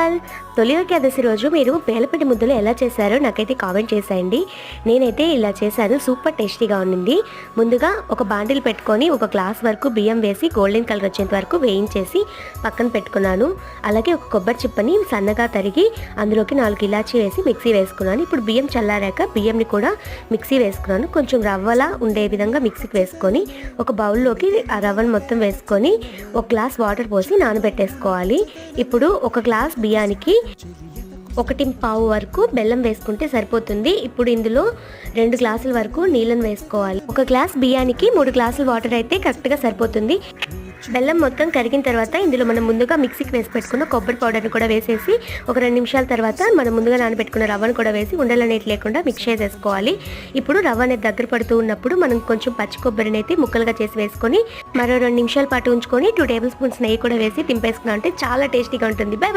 All. తొలి ఏకాదశి రోజు మీరు పేలపిండి ముద్దలు ఎలా చేశారో నాకైతే కామెంట్ చేసేయండి. నేనైతే ఇలా చేశాను, సూపర్ టేస్టీగా ఉండింది. ముందుగా ఒక బాండిల్ పెట్టుకొని ఒక గ్లాస్ వరకు బియ్యం వేసి గోల్డెన్ కలర్ వచ్చేంత వరకు వేయించేసి పక్కన పెట్టుకున్నాను. అలాగే ఒక కొబ్బరి చిప్పని సన్నగా తరిగి అందులోకి 4 ఇలాచీ వేసి మిక్సీ వేసుకున్నాను. ఇప్పుడు బియ్యం చల్లారాక బియ్యంని కూడా మిక్సీ వేసుకున్నాను. కొంచెం రవ్వలా ఉండే విధంగా మిక్సీకి వేసుకొని ఒక బౌల్లోకి ఆ రవ్వను మొత్తం వేసుకొని ఒక గ్లాస్ వాటర్ పోసి నానబెట్టేసుకోవాలి. ఇప్పుడు ఒక గ్లాస్ బియ్యానికి 1.5 వరకు బెల్లం వేసుకుంటే సరిపోతుంది. ఇప్పుడు ఇందులో 2 గ్లాసుల వరకు నీళ్ళని వేసుకోవాలి. ఒక గ్లాస్ బియ్యానికి 3 గ్లాసుల వాటర్ అయితే కరెక్ట్గా సరిపోతుంది. బెల్లం మొత్తం కరిగిన తర్వాత ఇందులో మనం ముందుగా మిక్సీకి వేసి పెట్టుకున్న కొబ్బరి పౌడర్ని కూడా వేసేసి ఒక 2 నిమిషాల తర్వాత మనం ముందుగా నానబెట్టుకున్న రవ్వను కూడా వేసి ఉండలనేటి లేకుండా మిక్స్ చేసేసుకోవాలి. ఇప్పుడు రవ్వ అనేది దగ్గర పడుతూ ఉన్నప్పుడు మనం కొంచెం పచ్చి కొబ్బరిని అయితే ముక్కలుగా చేసి వేసుకొని మరో 2 నిమిషాల పాటు ఉంచుకొని 2 టేబుల్ స్పూన్స్ నెయ్యి కూడా వేసి తింపేసుకున్నాం అంటే చాలా టేస్టీగా ఉంటుంది. By by.